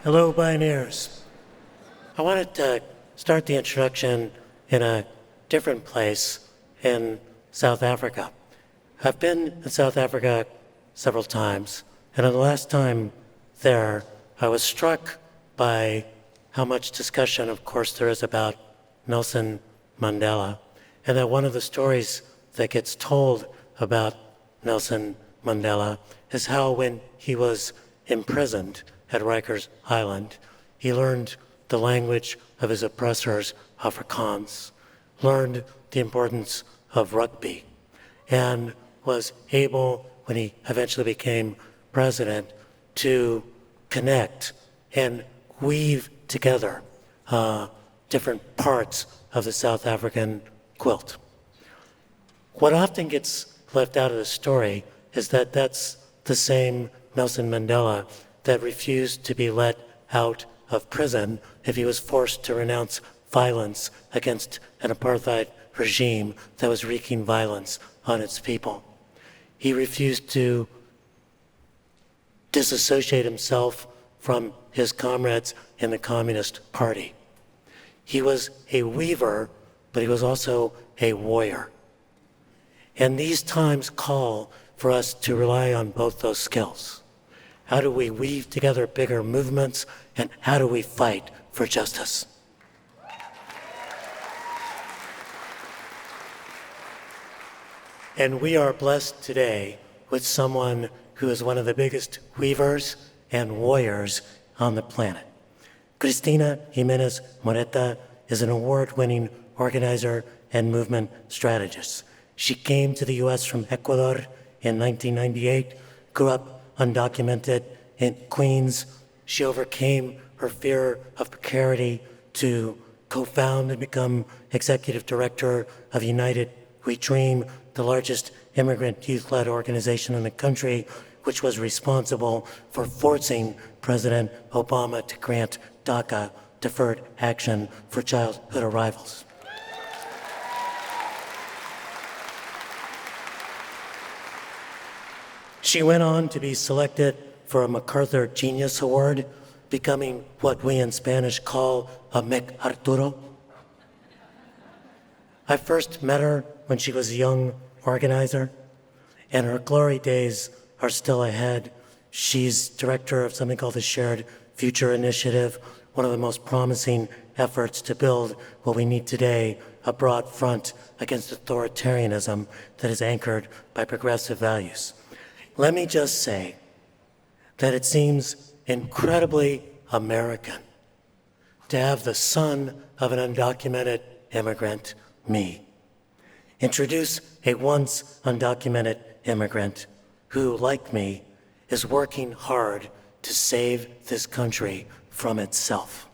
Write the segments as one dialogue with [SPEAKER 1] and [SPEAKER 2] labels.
[SPEAKER 1] Hello, pioneers. I wanted to start the introduction in a different place in South Africa. I've been in South Africa several times, and the last time there, I was struck by how much discussion, of course, there is about Nelson Mandela, and that one of the stories that gets told about Nelson Mandela is how when he was imprisoned at Rikers Island, he learned the language of his oppressors, Afrikaans, learned the importance of rugby, and was able, when he eventually became president, to connect and weave together different parts of the South African quilt. What often gets left out of the story is that that's the same Nelson Mandela that refused to be let out of prison if he was forced to renounce violence against an apartheid regime that was wreaking violence on its people. He refused to disassociate himself from his comrades in the Communist Party. He was a weaver, but he was also a warrior. And these times call for us to rely on both those skills. How do we weave together bigger movements, and how do we fight for justice? And we are blessed today with someone who is one of the biggest weavers and warriors on the planet. Cristina Jiménez Moreta is an award-winning organizer and movement strategist. She came to the US from Ecuador in 1998, grew up undocumented in Queens. She overcame her fear of precarity to co-found and become executive director of United We Dream, the largest immigrant youth-led organization in the country, which was responsible for forcing President Obama to grant DACA, Deferred Action for Childhood Arrivals. She went on to be selected for a MacArthur Genius Award, becoming what we in Spanish call a MacArturo. I first met her when she was a young organizer, and her glory days are still ahead. She's director of something called the Shared Future Initiative, one of the most promising efforts to build what we need today, a broad front against authoritarianism that is anchored by progressive values. Let me just say that it seems incredibly American to have the son of an undocumented immigrant, me, introduce a once undocumented immigrant who, like me, is working hard to save this country from itself.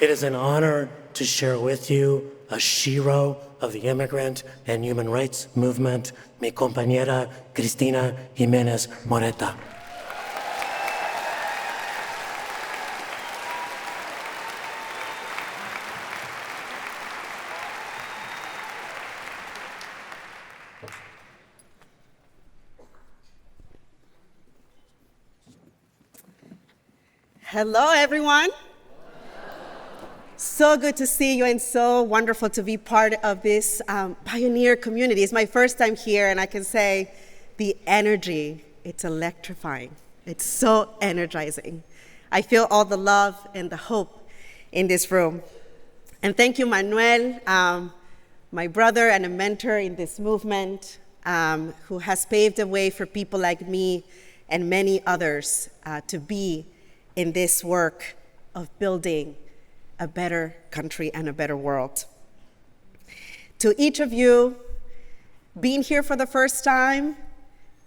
[SPEAKER 1] It is an honor to share with you a shero of the immigrant and human rights movement, mi compañera Cristina Jiménez Moreta.
[SPEAKER 2] Hello, everyone. So good to see you and so wonderful to be part of this pioneer community. It's my first time here, and I can say the energy, it's electrifying. It's so energizing. I feel all the love and the hope in this room. And thank you, Manuel, my brother and a mentor in this movement, who has paved the way for people like me and many others to be in this work of building a better country and a better world. To each of you, being here for the first time,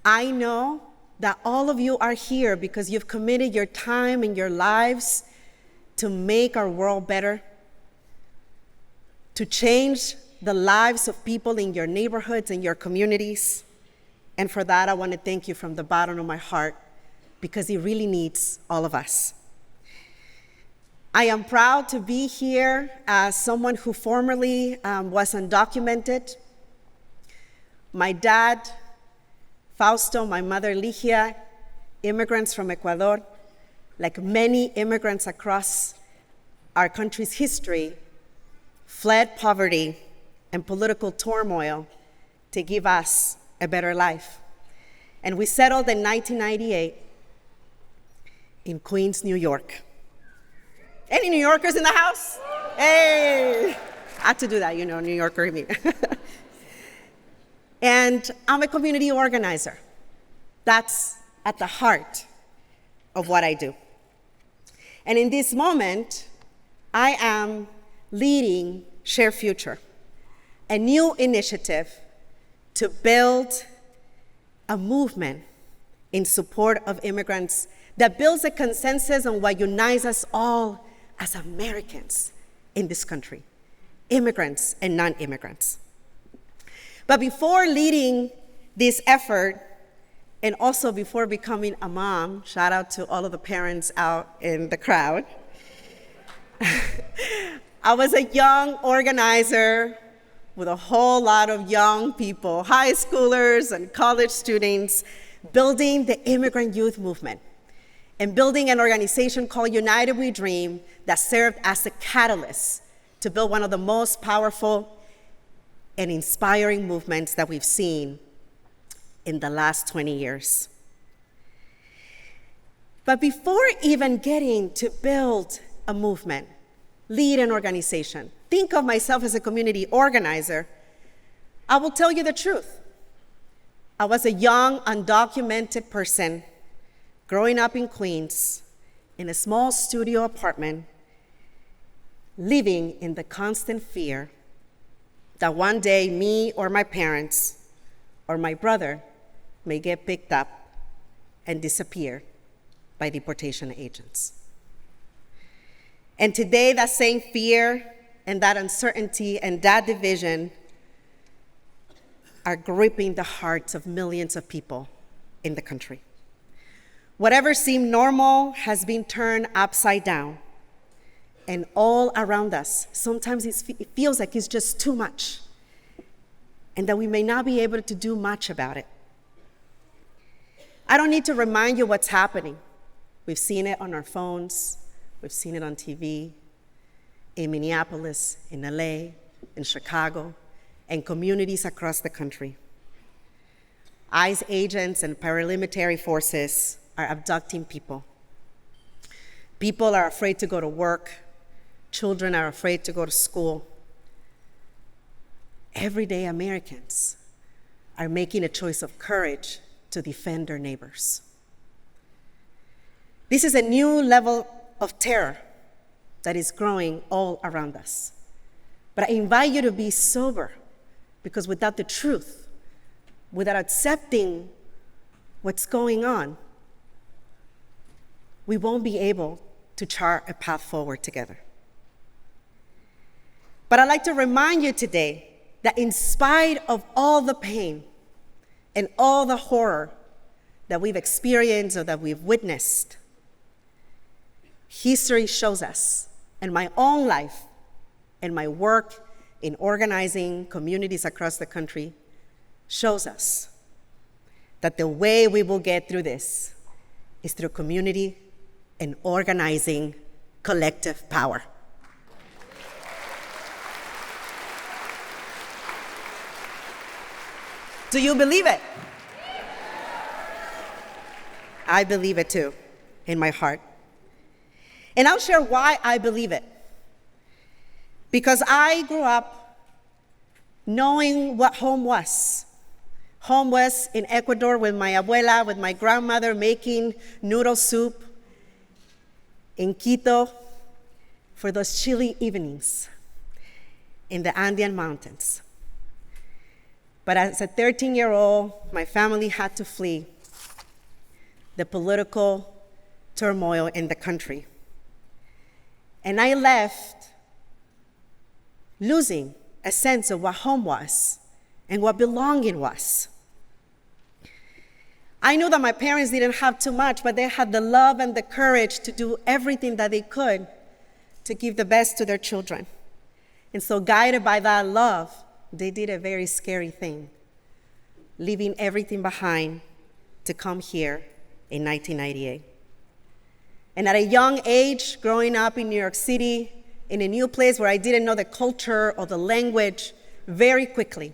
[SPEAKER 2] I know that all of you are here because you've committed your time and your lives to make our world better, to change the lives of people in your neighborhoods and your communities. And for that, I want to thank you from the bottom of my heart, because it really needs all of us. I am proud to be here as someone who formerly was undocumented. My dad, Fausto, my mother, Ligia, immigrants from Ecuador, like many immigrants across our country's history, fled poverty and political turmoil to give us a better life. And we settled in 1998 in Queens, New York. Any New Yorkers in the house? Hey! I had to do that, New Yorker me. And I'm a community organizer. That's at the heart of what I do. And in this moment, I am leading Share Future, a new initiative to build a movement in support of immigrants that builds a consensus on what unites us all as Americans in this country, immigrants and non-immigrants. But before leading this effort, and also before becoming a mom, shout out to all of the parents out in the crowd, I was a young organizer with a whole lot of young people, high schoolers and college students, building the immigrant youth movement and building an organization called United We Dream that served as a catalyst to build one of the most powerful and inspiring movements that we've seen in the last 20 years. But before even getting to build a movement, lead an organization, think of myself as a community organizer, I will tell you the truth. I was a young, undocumented person growing up in Queens in a small studio apartment, living in the constant fear that one day me or my parents or my brother may get picked up and disappear by deportation agents. And today, that same fear and that uncertainty and that division are gripping the hearts of millions of people in the country. Whatever seemed normal has been turned upside down. And all around us, sometimes it feels like it's just too much, and that we may not be able to do much about it. I don't need to remind you what's happening. We've seen it on our phones. We've seen it on TV, in Minneapolis, in LA, in Chicago, and communities across the country. ICE agents and paramilitary forces are abducting people. People are afraid to go to work. Children are afraid to go to school. Everyday Americans are making a choice of courage to defend their neighbors. This is a new level of terror that is growing all around us. But I invite you to be sober, because without the truth, without accepting what's going on, we won't be able to chart a path forward together. But I'd like to remind you today that in spite of all the pain and all the horror that we've experienced or that we've witnessed, history shows us, and my own life and my work in organizing communities across the country shows us that the way we will get through this is through community and organizing collective power. Do you believe it? I believe it too, in my heart. And I'll share why I believe it. Because I grew up knowing what home was. Home was in Ecuador with my abuela, with my grandmother making noodle soup in Quito for those chilly evenings in the Andean mountains. But as a 13-year-old, my family had to flee the political turmoil in the country. And I left losing a sense of what home was and what belonging was. I knew that my parents didn't have too much, but they had the love and the courage to do everything that they could to give the best to their children. And so, guided by that love, they did a very scary thing, leaving everything behind to come here in 1998. And at a young age, growing up in New York City, in a new place where I didn't know the culture or the language, very quickly,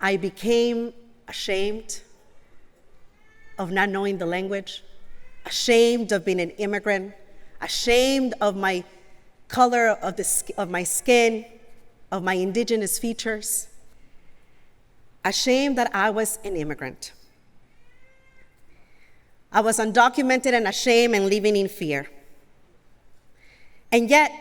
[SPEAKER 2] I became ashamed of not knowing the language, ashamed of being an immigrant, ashamed of my color of my skin, of my indigenous features, ashamed that I was an immigrant. I was undocumented and ashamed and living in fear. And yet,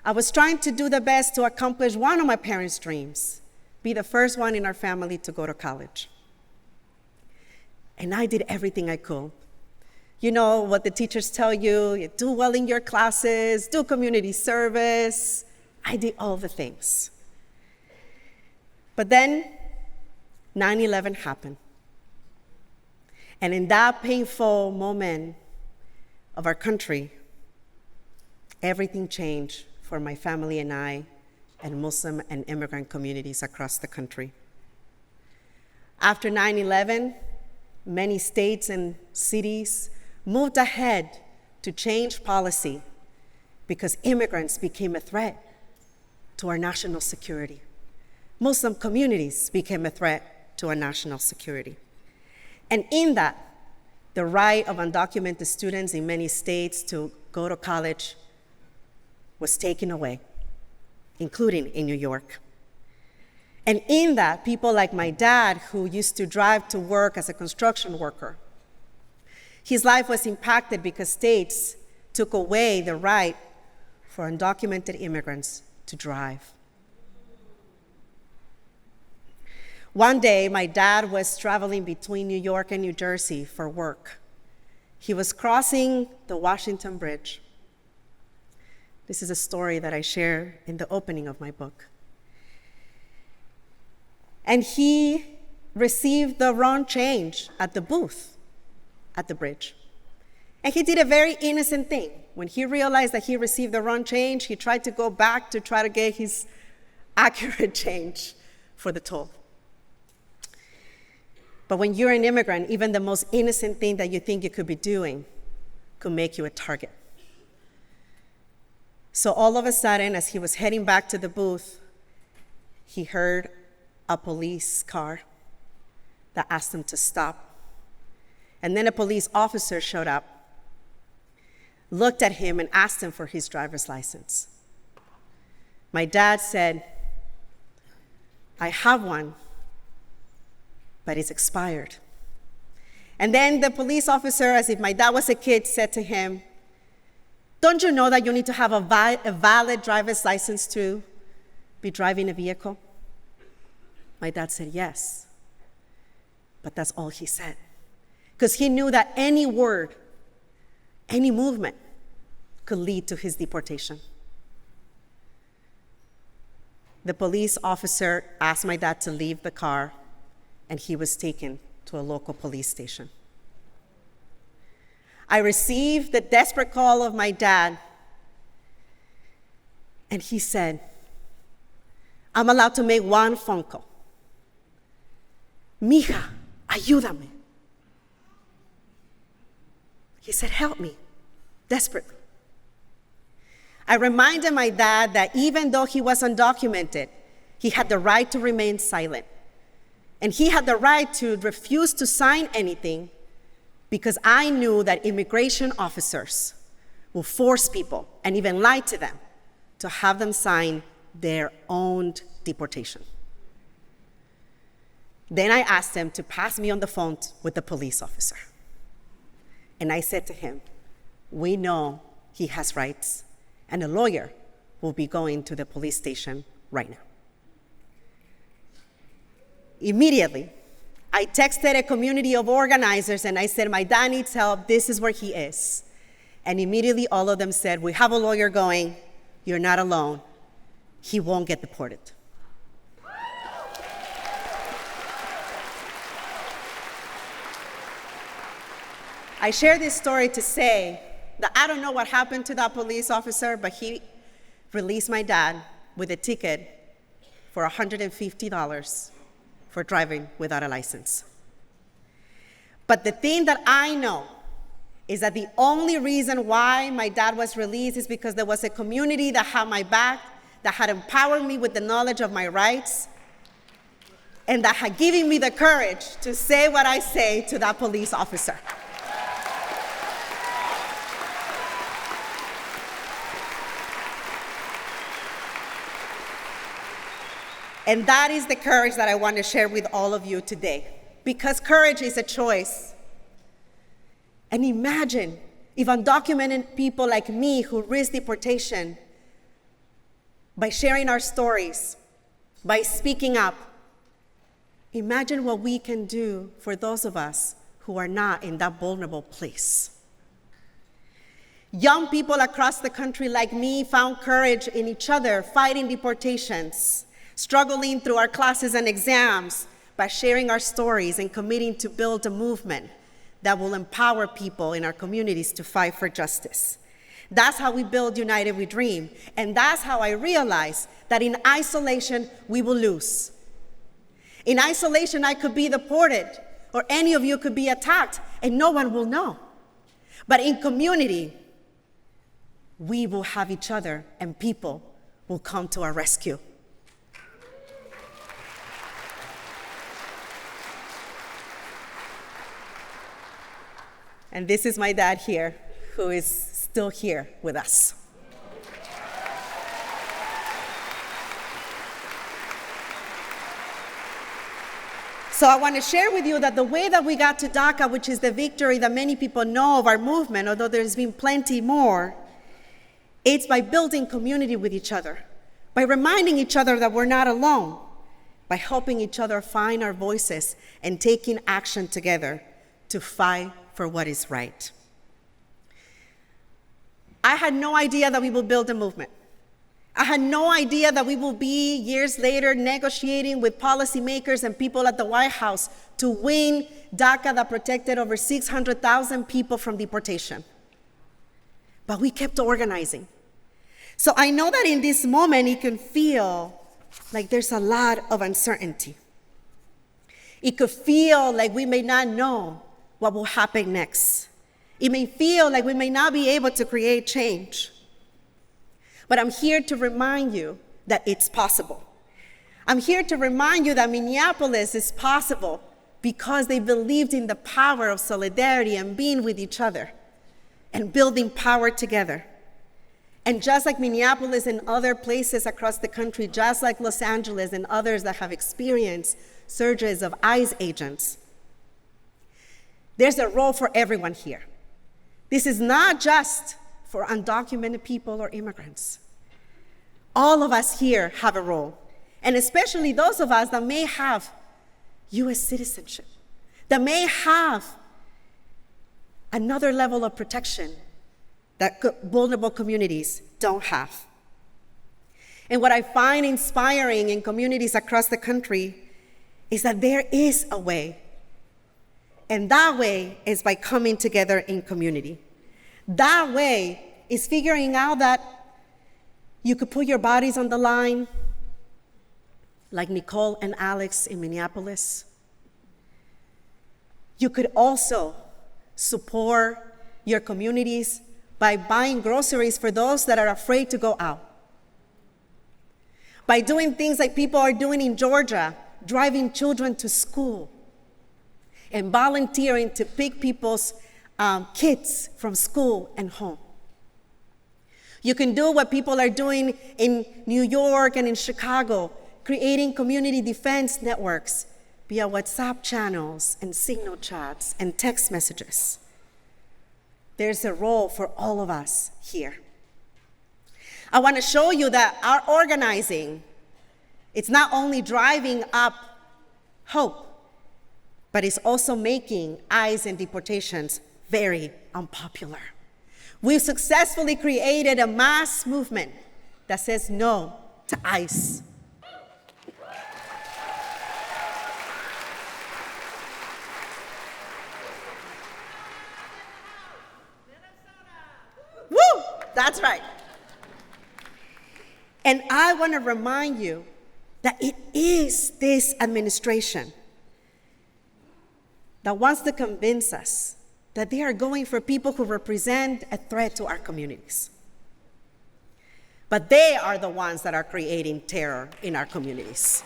[SPEAKER 2] I was trying to do the best to accomplish one of my parents' dreams, be the first one in our family to go to college. And I did everything I could. You know what the teachers tell you, you do well in your classes, do community service. I did all the things. But then 9/11 happened. And in that painful moment of our country, everything changed for my family and I and Muslim and immigrant communities across the country. After 9/11, many states and cities moved ahead to change policy because immigrants became a threat to our national security. Muslim communities became a threat to our national security. And in that, the right of undocumented students in many states to go to college was taken away, including in New York. And in that, people like my dad, who used to drive to work as a construction worker, his life was impacted because states took away the right for undocumented immigrants to drive. One day, my dad was traveling between New York and New Jersey for work. He was crossing the Washington Bridge. This is a story that I share in the opening of my book. And he received the wrong change at the booth at the bridge. And he did a very innocent thing. When he realized that he received the wrong change, he tried to go back to try to get his accurate change for the toll. But when you're an immigrant, even the most innocent thing that you think you could be doing could make you a target. So all of a sudden, as he was heading back to the booth, he heard a police car that asked him to stop. And then a police officer showed up, looked at him, and asked him for his driver's license. My dad said, "I have one, but it's expired." And then the police officer, as if my dad was a kid, said to him, "Don't you know that you need to have a valid driver's license to be driving a vehicle?" My dad said, "Yes." But that's all he said. Because he knew that any word, any movement could lead to his deportation. The police officer asked my dad to leave the car, and he was taken to a local police station. I received the desperate call of my dad, and he said, "I'm allowed to make one phone call. Mija, ayúdame." He said, "Help me," desperately. I reminded my dad that even though he was undocumented, he had the right to remain silent. And he had the right to refuse to sign anything because I knew that immigration officers will force people and even lie to them to have them sign their own deportation. Then I asked him to pass me on the phone with the police officer. And I said to him, "We know he has rights, and a lawyer will be going to the police station right now." Immediately, I texted a community of organizers and I said, "My dad needs help, this is where he is." And immediately all of them said, "We have a lawyer going, you're not alone, he won't get deported." I share this story to say that I don't know what happened to that police officer, but he released my dad with a ticket for $150 for driving without a license. But the thing that I know is that the only reason why my dad was released is because there was a community that had my back, that had empowered me with the knowledge of my rights, and that had given me the courage to say what I say to that police officer. And that is the courage that I want to share with all of you today, because courage is a choice. And imagine if undocumented people like me who risk deportation, by sharing our stories, by speaking up, imagine what we can do for those of us who are not in that vulnerable place. Young people across the country like me found courage in each other, fighting deportations, struggling through our classes and exams by sharing our stories and committing to build a movement that will empower people in our communities to fight for justice. That's how we build United We Dream. And that's how I realized that in isolation, we will lose. In isolation, I could be deported, or any of you could be attacked, and no one will know. But in community, we will have each other, and people will come to our rescue. And this is my dad here, who is still here with us. So I want to share with you that the way that we got to DACA, which is the victory that many people know of our movement, although there's been plenty more, it's by building community with each other, by reminding each other that we're not alone, by helping each other find our voices and taking action together to fight for what is right. I had no idea that we would build a movement. I had no idea that we will be years later negotiating with policymakers and people at the White House to win DACA that protected over 600,000 people from deportation. But we kept organizing. So I know that in this moment it can feel like there's a lot of uncertainty. It could feel like we may not know what will happen next. It may feel like we may not be able to create change. But I'm here to remind you that it's possible. I'm here to remind you that Minneapolis is possible because they believed in the power of solidarity and being with each other and building power together. And just like Minneapolis and other places across the country, just like Los Angeles and others that have experienced surges of ICE agents, there's a role for everyone here. This is not just for undocumented people or immigrants. All of us here have a role, and especially those of us that may have US citizenship, that may have another level of protection that vulnerable communities don't have. And what I find inspiring in communities across the country is that there is a way. And that way is by coming together in community. That way is figuring out that you could put your bodies on the line, like Nicole and Alex in Minneapolis. You could also support your communities by buying groceries for those that are afraid to go out. By doing things like people are doing in Georgia, driving children to school, and volunteering to pick people's kids from school and home. You can do what people are doing in New York and in Chicago, creating community defense networks via WhatsApp channels and signal chats and text messages. There's a role for all of us here. I want to show you that our organizing, it's not only driving up hope, but it's also making ICE and deportations very unpopular. We've successfully created a mass movement that says no to ICE. That's right. And I want to remind you that it is this administration that wants to convince us that they are going for people who represent a threat to our communities. But they are the ones that are creating terror in our communities.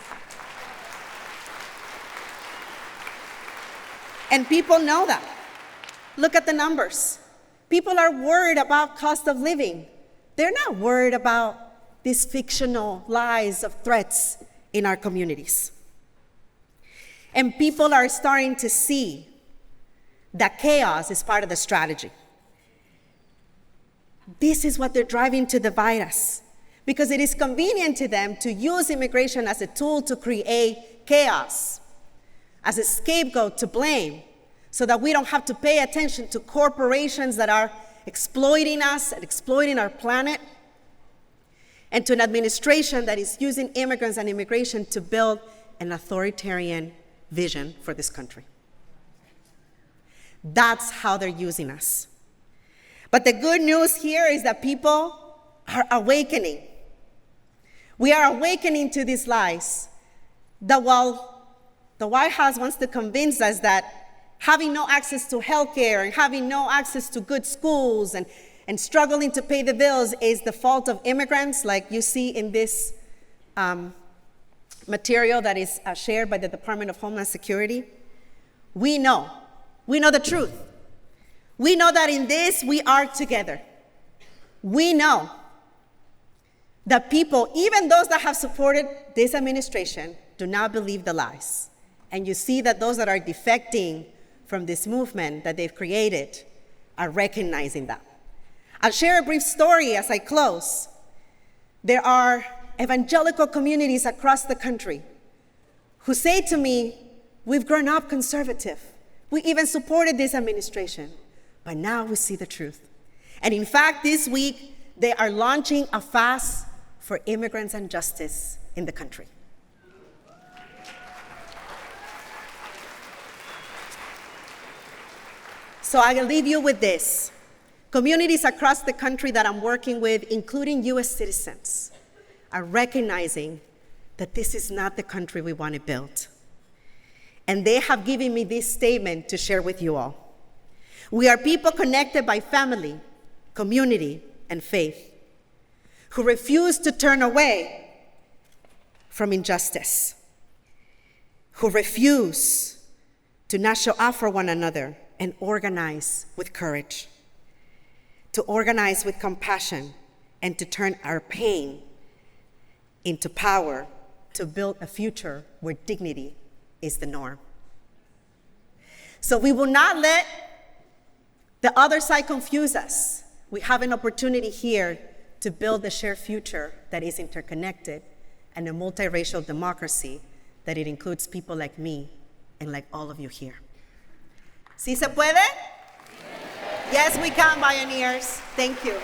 [SPEAKER 2] And people know that. Look at the numbers. People are worried about cost of living. They're not worried about these fictional lies of threats in our communities. And people are starting to see that chaos is part of the strategy. This is what they're driving to divide us, because it is convenient to them to use immigration as a tool to create chaos, as a scapegoat to blame, so that we don't have to pay attention to corporations that are exploiting us and exploiting our planet, and to an administration that is using immigrants and immigration to build an authoritarian vision for this country. That's how they're using us. But the good news here is that people are awakening. We are awakening to these lies, that while the White House wants to convince us that having no access to healthcare and having no access to good schools and struggling to pay the bills is the fault of immigrants, like you see in this material that is shared by the Department of Homeland Security, we know the truth. We know that in this we are together. We know that people, even those that have supported this administration, do not believe the lies. And you see that those that are defecting from this movement that they've created are recognizing that. I'll share a brief story as I close. There are evangelical communities across the country who say to me, we've grown up conservative. We even supported this administration, but now we see the truth. And in fact, this week, they are launching a fast for immigrants and justice in the country. So I'll leave you with this. Communities across the country that I'm working with, including US citizens, are recognizing that this is not the country we want to build. And they have given me this statement to share with you all. We are people connected by family, community, and faith, who refuse to turn away from injustice, who refuse to not show up for one another and organize with courage, to organize with compassion, and to turn our pain into power to build a future where dignity is the norm. So we will not let the other side confuse us. We have an opportunity here to build a shared future that is interconnected and a multiracial democracy that it includes people like me and like all of you here. ¿Sí se puede? Yes, we can, pioneers. Thank you.